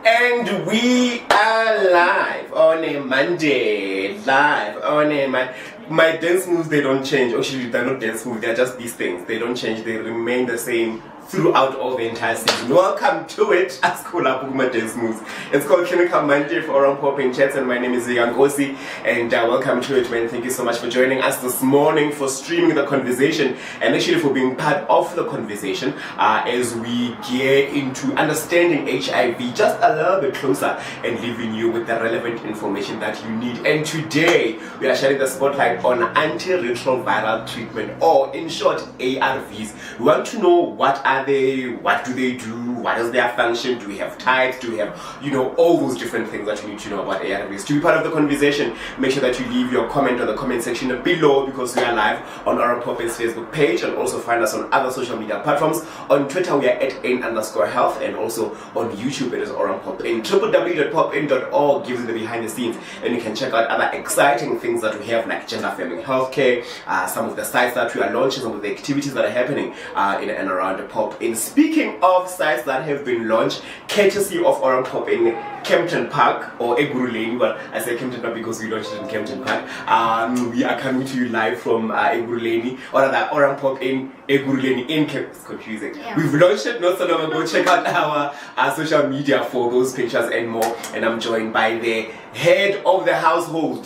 And we are live on a Monday, my dance moves, they don't change. Actually, they're not dance moves, they're just these things. They don't change, they remain the same throughout all the entire season. Welcome to it. It's called Dance Moves. It's called Clinical Monday for Oran Popping Chats, and my name is Nkosi, and welcome to it, man. Thank you so much for joining us this morning, for streaming the conversation, and actually for being part of the conversation as we get into understanding HIV just a little bit closer and leaving you with the relevant information that you need. And today we are sharing the spotlight on antiretroviral treatment, or in short ARVs. We want to know what are they, what do they do, what is their function, do we have types, do we have, all those different things that you need to know about ARVs. To be part of the conversation, make sure that you leave your comment on the comment section below, because we are live on Oran Popping's Facebook page, and also find us on other social media platforms. On Twitter we are at @n_health, and also on YouTube it is Oran Popping. www.popin.org gives you the behind the scenes, and you can check out other exciting things that we have, like gender affirming healthcare, some of the sites that we are launching, some of the activities that are happening in and around the pop. And speaking of sites that have been launched, courtesy of Oran Pop in Kempton Park, or Eguruleni, but I say Kempton Park because we launched it in Kempton Park. We are coming to you live from Eguruleni, or rather Oran Pop in Eguruleni in Kempton. It's confusing. Yeah. We've launched it not so long ago. Check out our social media for those pictures and more. And I'm joined by the head of the household,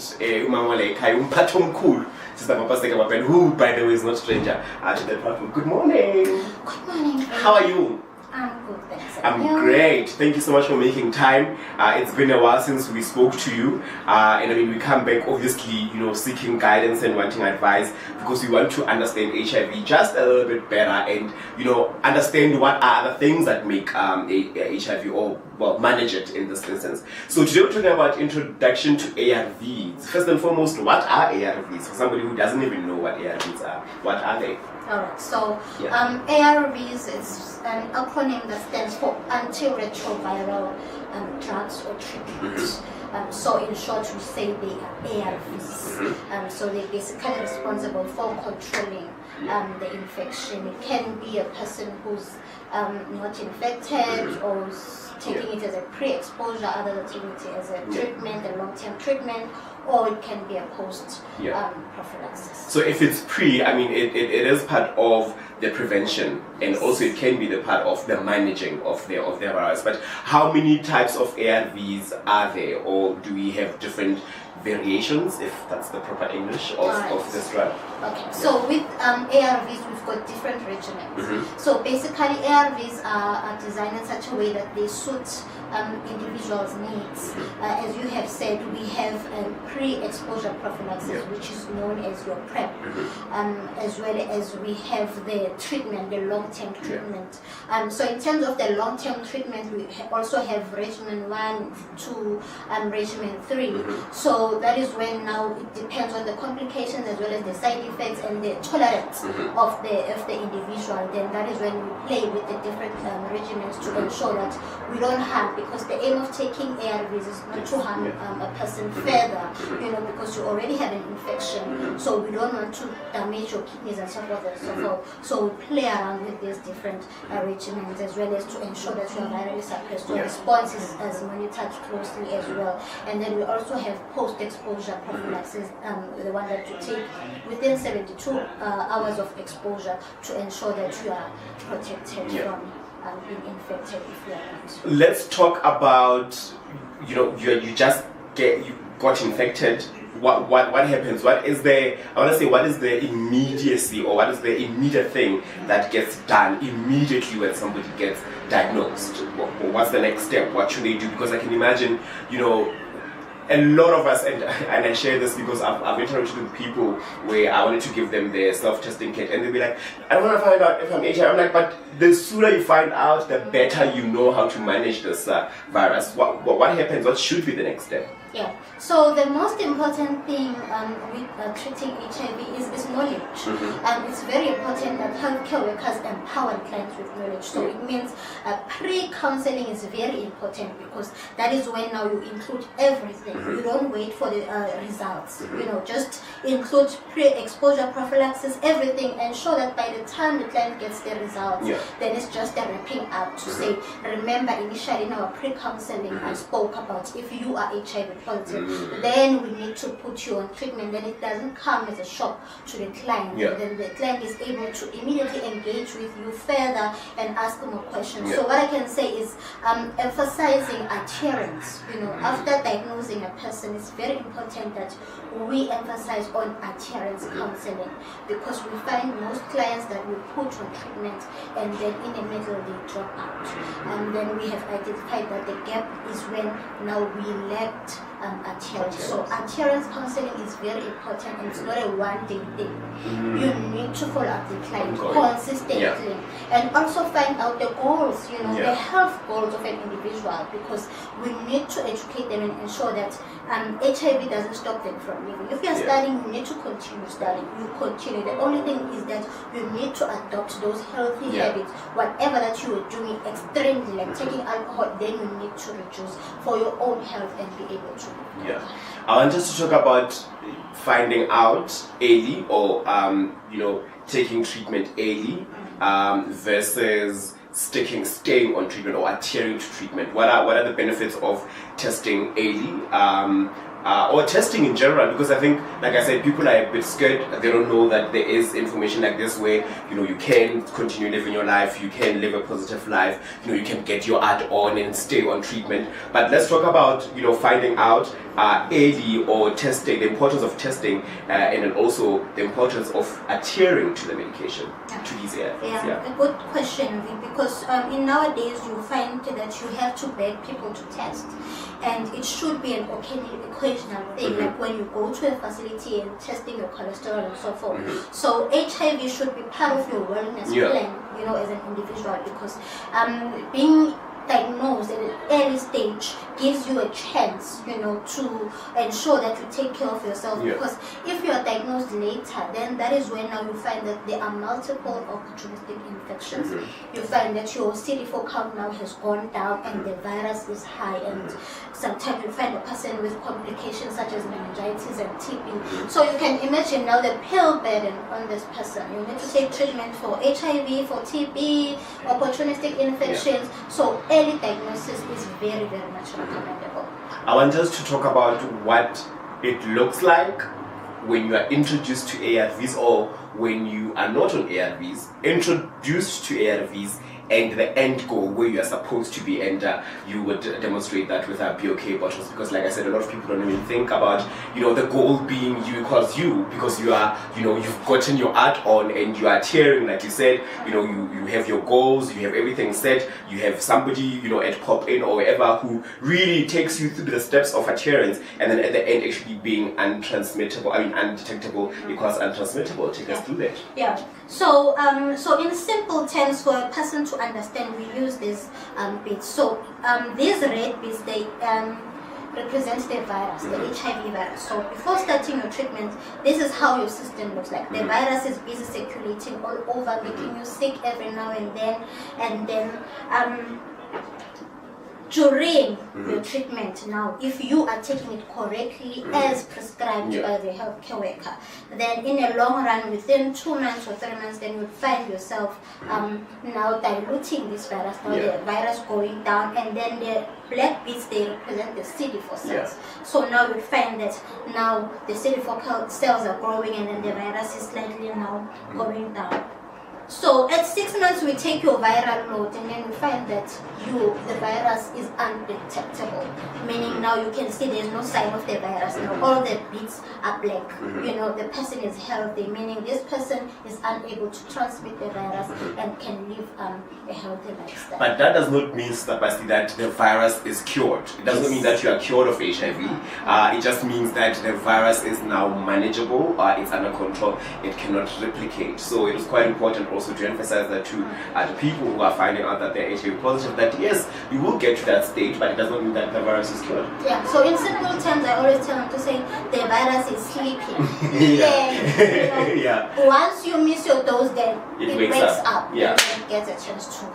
Sister Mapaseka Mabena, who, by the way, is not stranger to the platform. Good morning. Good morning. How are you? I'm good, thanks. I'm great. Thank you so much for making time. It's been a while since we spoke to you, and I mean, we come back obviously, seeking guidance and wanting advice, because we want to understand HIV just a little bit better, and understand what are the things that make HIV, or manage it in this instance. So today we're talking about introduction to ARVs. First and foremost, what are ARVs? For somebody who doesn't even know what ARVs are, what are they? Alright, so ARVs is an acronym that stands for antiretroviral drugs or treatments. So in short, we say they are ARVs. So they're basically responsible for controlling the infection. It can be a person who's not infected, or taking it as a pre-exposure, others are taking it as a treatment, a long-term treatment, or it can be a post prophylaxis. So if it's pre, I mean, it is part of the prevention, and also it can be the part of the managing of the virus. But how many types of ARVs are there, or do we have different variations, if that's the proper English, of this drug? Okay, so with ARVs, we've got different regimens. So basically, ARVs are designed in such a way that they suit individuals' needs. As you have said, we have pre-exposure prophylaxis, which is known as your PrEP, as well as we have the treatment, the long-term treatment. So in terms of the long-term treatment, we also have regimen 1, 2, and regimen 3. So that is when now it depends on the complications as well as the side effects and the tolerance of the individual. Then that is when we play with the different regimens to ensure that we don't harm, because the aim of taking ARVs is not to harm a person further, because you already have an infection, so we don't want to damage your kidneys and so forth and so forth. So we play around with these different regimens, as well as to ensure that you are virally suppressed. So response is monitored closely as well. And then we also have post-exposure prophylaxis, the one that you take within 72 hours of exposure, to ensure that you are protected from being infected if you are not. Let's talk about, you got infected. What happens? What is the immediacy, or what is the immediate thing that gets done immediately when somebody gets diagnosed? What's the next step? What should they do? Because I can imagine, a lot of us, and I share this because I've interacted with people where I wanted to give them their self-testing kit, and they'll be like, I want to find out if I'm HIV. I'm like, but the sooner you find out, the better you know how to manage this virus. What happens? What should be the next step? Yeah. So the most important thing with treating HIV is knowledge. It's very important that healthcare workers empower clients with knowledge. So it means pre-counseling is very important, because that is when now you include everything. You don't wait for the results. Just include pre-exposure prophylaxis, everything, ensure that by the time the client gets the results, then it's just a wrapping up to say, remember initially in our pre-counseling I spoke about if you are HIV positive, then we need to put you on treatment. Then it doesn't come as a shock to the client. Then the client is able to immediately engage with you further and ask more questions. So what I can say is emphasizing adherence. After diagnosing a person, it's very important that we emphasize on adherence counseling, because we find most clients that we put on treatment and then in the middle they drop out. And then we have identified that the gap is when now we lacked adherence. So adherence counseling is very important, and it's not a one-day thing. You need to follow up the client consistently, and also find out the goals, the health goals of an individual, because we need to educate them and ensure that HIV doesn't stop them from living. If you are studying, you need to continue studying. You continue. The only thing is that you need to adopt those healthy habits. Whatever that you are doing extremely, like taking alcohol, then you need to reduce for your own health and be able to. I want us to talk about finding out early, or taking treatment early versus staying on treatment or adhering to treatment. What are the benefits of testing early? Or testing in general, because I think, like I said, people are a bit scared. They don't know that there is information like this where you can continue living your life, you can live a positive life, you can get your add-on and stay on treatment. But let's talk about finding out early, or testing, the importance of testing, and then also the importance of adhering to the medication, to these areas. A good question, because in nowadays you find that you have to beg people to test, and it should be an occasional thing, like when you go to a facility and testing your cholesterol and so forth. So HIV should be part of your wellness plan, as an individual, because being diagnosed at an early stage gives you a chance, to ensure that you take care of yourself. Because if you are diagnosed later, then that is when now you find that there are multiple opportunistic infections. You find that your CD4 count now has gone down and the virus is high, and sometimes you find a person with complications such as meningitis and TB. So you can imagine now the pill burden on this person. You need to take treatment for HIV, for TB, opportunistic infections. So early diagnosis is very, very much recommendable. I want us to talk about what it looks like when you are introduced to ARVs, or when you are not on ARVs, introduced to ARVs, and the end goal where you are supposed to be, and you would demonstrate that with our BOK bottles, because like I said, a lot of people don't even think about the goal being you, because you are you've gotten your add-on and you are adhering, like you said, you have your goals, you have everything set, you have somebody at pop-in or wherever who really takes you through the steps of adherence, and then at the end actually being undetectable equals untransmittable. Take us through that. So in simple terms, for a person to understand, we use these bits. So these red bits, they represent the virus, the HIV virus. So before starting your treatment, this is how your system looks like. The virus is busy circulating all over, making you sick every now and then. And then during your treatment now, if you are taking it correctly as prescribed by the healthcare worker, then in a long run, within 2 months or 3 months, then you'll find yourself now diluting this virus, now the virus going down, and then the black bits, they represent the CD4 cells. So now you'll find that now the CD4 cells are growing, and then the virus is slightly now going down. So at 6 months, we take your viral load, and then we find that the virus is undetectable, meaning now you can see there's no sign of the virus. Now all the bits are black. The person is healthy, meaning this person is unable to transmit the virus and can live a healthy lifestyle. But that does not mean that the virus is cured. It doesn't mean that you are cured of HIV. It just means that the virus is now manageable, it's under control, it cannot replicate. So it is quite important also to emphasize that to the people who are finding out that they're HIV positive, that yes, you will get to that stage, but it does not mean that the virus is cured. Yeah, so in simple terms, I always tell them to say the virus is sleeping. Once you miss your dose, then it wakes up. Yeah. And it gets a chance to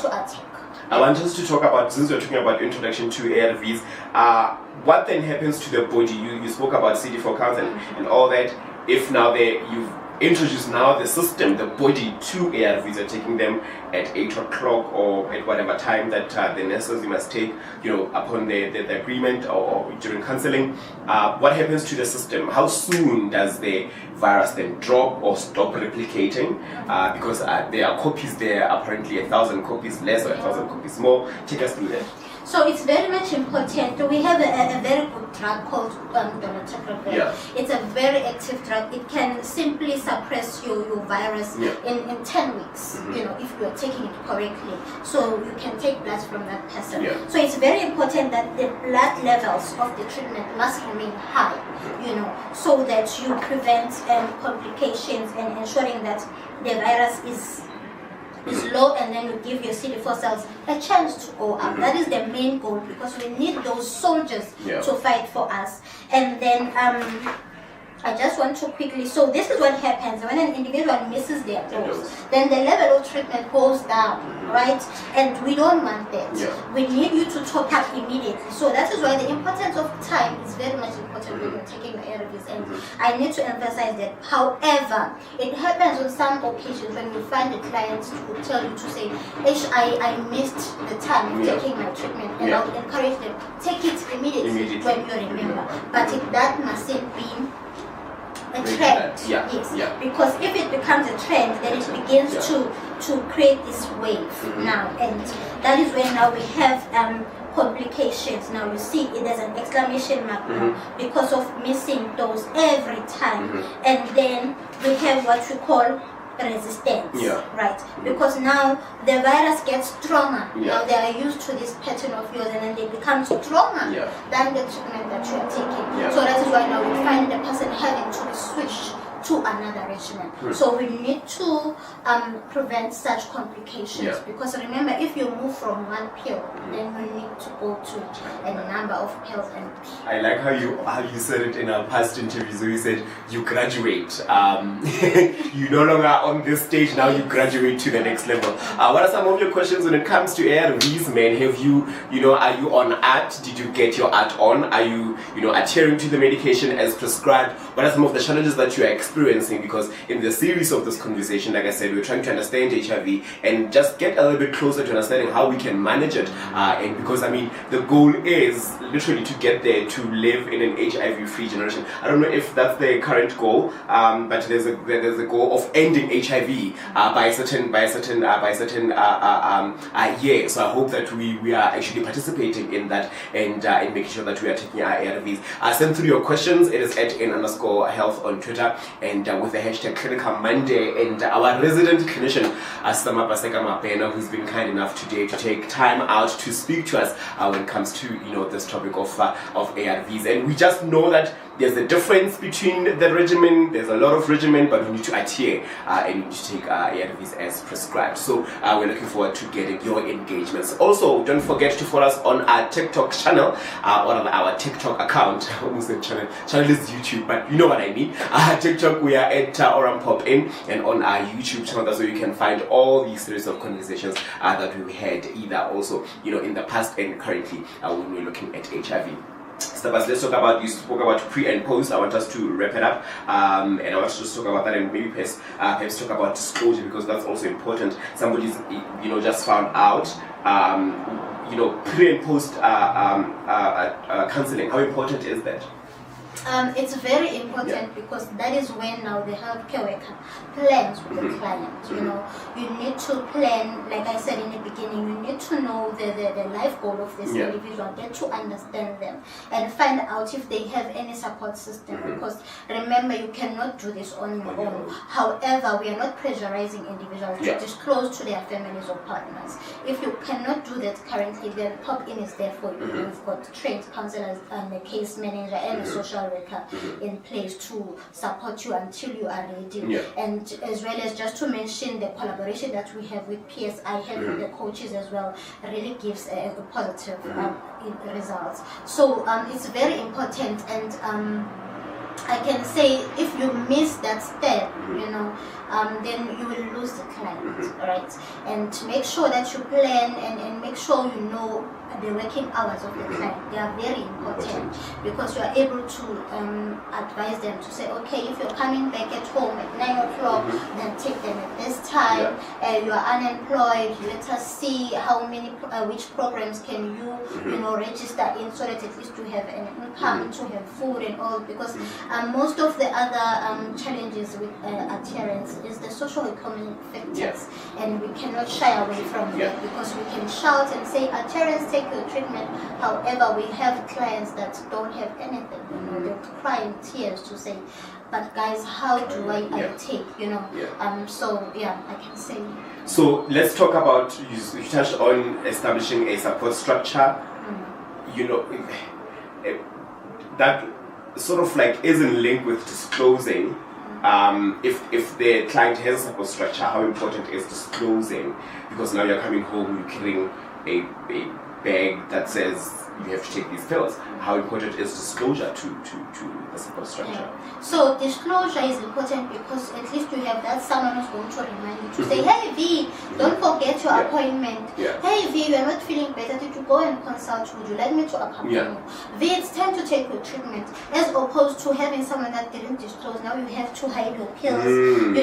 attack. I want us to talk about, since we're talking about introduction to ARVs, what then happens to the body? You spoke about CD4 counts and all that. If now you've introduced now the system, the body to ARVs, you're taking them at 8 o'clock or at whatever time that the nurses must take, upon the agreement or during counseling. What happens to the system? How soon does the virus then drop or stop replicating? Because there are copies there, apparently 1,000 copies less or 1,000 copies more. Take us through that. So it's very much important. We have a very good drug called dolutegravir. Yeah. It's a very active drug. It can simply suppress your virus in 10 weeks, if you're taking it correctly. So you can take blood from that person. Yeah. So it's very important that the blood levels of the treatment must remain high, so that you prevent complications and ensuring that the virus is low, and then you give your CD4 cells a chance to go up. That is the main goal, because we need those soldiers to fight for us. And then I just want to quickly, so this is what happens when an individual misses their dose, then the level of treatment goes down, right? And we don't want that. We need you to top up immediately. So that is why the importance of time is very much important when you're taking the ARVs. And I need to emphasize that. However, it happens on some occasions when you find the clients who tell you to say, I missed the time of taking my treatment, and I would encourage them, take it immediately when you remember. But that mustn't be a trend. Because if it becomes a trend, then it begins to create this wave now, and that is when now we have complications. Now you see there's an exclamation mark now because of missing those every time, and then we have what we call resistance, right? Because now the virus gets stronger. Now they are used to this pattern of yours, and then they become stronger than the treatment that you are taking. So that is why now we find the person having to be switched to another regimen. So we need to prevent such complications, because remember, if you move from one pill, then you need to go to a number of pills. And I like how you said it in our past interviews, where you said you graduate. You no longer on this stage, now you graduate to the next level. What are some of your questions when it comes to ARVs, man? Have you, are you on ART? Did you get your ART on? Are you, adhering to the medication as prescribed? What are some of the challenges that you are experiencing? Because in the series of this conversation, like I said, we're trying to understand HIV and just get a little bit closer to understanding how we can manage it. And because the goal is literally to get there, to live in an HIV-free generation. I don't know if that's the current goal, but there's a goal of ending HIV by a certain year. So I hope that we are actually participating in that, and in making sure that we are taking our ARVs. Send through your questions. It is at @n_health on Twitter, and with the hashtag Clinical Monday, and our resident clinician, Mapaseka Mabena, who's been kind enough today to take time out to speak to us when it comes to this topic of ARVs. And we just know that there's a difference between the regimen. There's a lot of regimen, but we need to adhere and we need to take ARVs as prescribed. So we're looking forward to getting your engagements. Also, don't forget to follow us on our TikTok channel, on our TikTok account. I almost said channel. Channel is YouTube, but you know what I mean. TikTok, we are at OramPopIn, and on our YouTube channel, that's where you can find all these series of conversations that we had either also, in the past and currently when we're looking at HIV. Stabas, let's talk about, you spoke about pre and post. I want us to wrap it up, and I want to just talk about that, and maybe perhaps talk about disclosure, because that's also important. Somebody's just found out pre and post counseling. How important is that? It's very important because that is when now the healthcare worker plans with the client. You need to plan, like I said in the beginning, you need to know the life goal of this individual, get to understand them, and find out if they have any support system. Because remember, you cannot do this on your own. However, we are not pressurizing individuals to disclose to their families or partners. If you cannot do that currently, then Pop-In is there for you. We've got trained counselors and a case manager and a social worker in place to support you until you are ready. Yeah. And as well as just to mention the collaboration that we have with PSI, have with the coaches as well, really gives a positive results. So it's very important, and I can say if you miss that step, then you will lose the client, right? And make sure that you plan and make sure you know the working hours of the client. They are very important because you are able to advise them to say, okay, if you're coming back at home at 9 o'clock, then take them at this time. You are unemployed, let us see how many, which programs can you, register in, so that at least you have an income, to have food and all, because most of the other challenges with adherence is the socio-economic factors, and we cannot shy away from that, because we can shout and say adherence, take your treatment. However, we have clients that don't have anything, they'll cry in tears to say, but guys, how do I take, so I can say. So let's talk about, you touched on establishing a support structure. That sort of like isn't linked with disclosing. If the client has a support structure, how important is disclosing? Because now you're coming home, you're carrying a bag that says you have to take these pills. How important is disclosure to the support structure? So disclosure is important because at least you have that someone who's going to remind you to say, hey V, don't forget your appointment. Hey V, you are not feeling better. Did you go and consult? Would you like me to accompany you? V, it's time to take your treatment. As opposed to having someone that didn't disclose. Now you have to hide your pills, and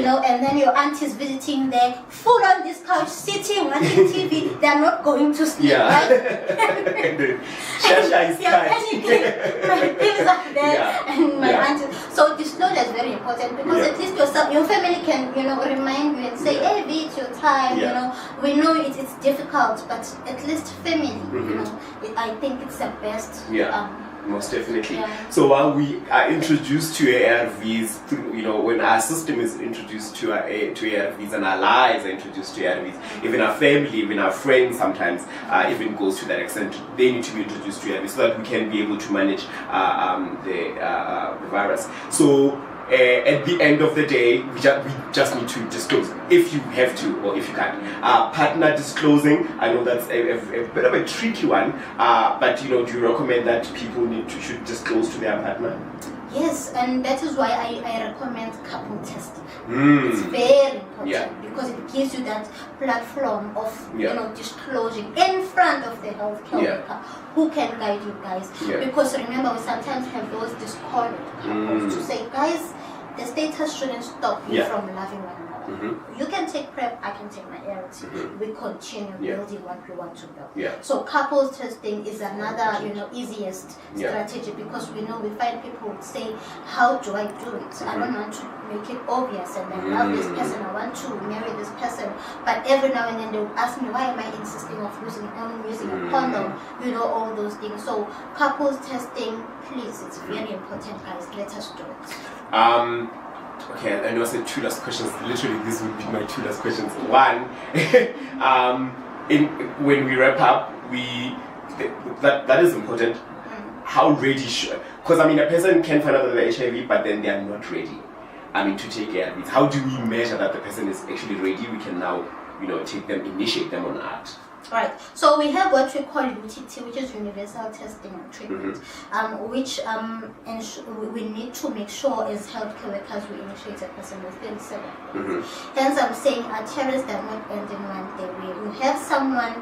then your aunt is visiting there, full on this couch, sitting, watching TV. They're not going to sleep, right? Shasha is panicking. My pills are there, and my aunt. So disclosure is very important because at least your family can, remind you and say, hey, V, it's your time. We know it's difficult, but at least family, I think it's the best. Most definitely. So while we are introduced to ARVs through, when our system is introduced to ARVs and our lives are introduced to ARVs, even our family, even our friends sometimes even goes to that extent. They need to be introduced to ARVs so that we can be able to manage the virus. So at the end of the day, we just need to disclose if you have to or if you can't. Partner disclosing, I know that's a bit of a tricky one, but do you recommend that people should disclose to their partner? Yes, and that is why I recommend couple testing. It's very important because it gives you that platform of disclosing in front of the healthcare worker who can guide you guys. Because remember, we sometimes have those discordant couples to say, guys, the status shouldn't stop you from loving one another. You can take PrEP, I can take my ART. We continue building what we want to build. So couples testing is another, easiest strategy, because we find people would say, how do I do it? I don't want to make it obvious, and I love this person, I want to marry this person, but every now and then they would ask me, why am I insisting of using a condom? All those things. So couples testing, please, it's very important, guys. Let us do it. Okay, I know I said two last questions. Literally, this would be my two last questions. One, when we wrap up, that is important. How ready should? Because a person can find out that they're HIV, but then they are not ready. To take ARVs. How do we measure that the person is actually ready? We can now, initiate them on ART. Right. So we have what we call UTT, which is universal testing and treatment, which we need to make sure as healthcare workers we initiate a person within 7 days. Hence, I'm saying adherence does not end in one day. We have someone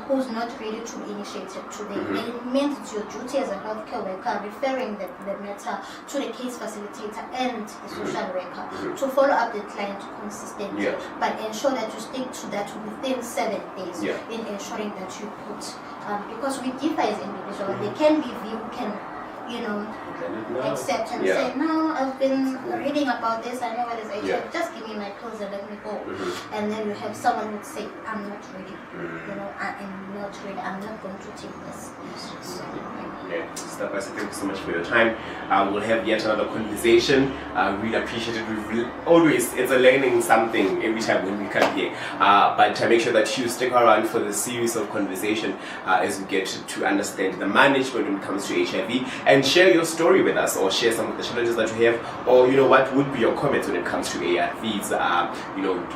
who's not ready to be initiated today, and it means it's your duty as a healthcare worker referring the matter to the case facilitator and the social worker to follow up the client consistently, but ensure that you stick to that within 7 days. In ensuring that you put, because we differ as individuals, they can be who can, accept and say, no, I've been reading about this, I know what is HIV, just give me my pills and let me go. And then you have someone who would say, I'm not ready, I'm not ready, I'm not going to take this. So, Step by step, thank you so much for your time. We'll have yet another conversation. Really appreciate it. It's a learning something every time when we come here. But make sure that you stick around for the series of conversation as we get to understand the management when it comes to HIV. And and share your story with us, or share some of the challenges that you have, or what would be your comments when it comes to ARVs,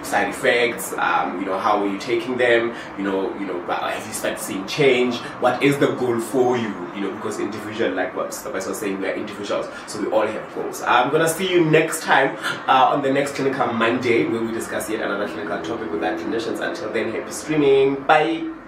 side effects, how are you taking them, have you started seeing change, what is the goal for you, because individual, like what Stefan was saying, we are individuals, so we all have goals. I'm gonna see you next time on the next Clinical Monday, where we discuss yet another clinical topic with our clinicians. Until then, happy streaming, bye.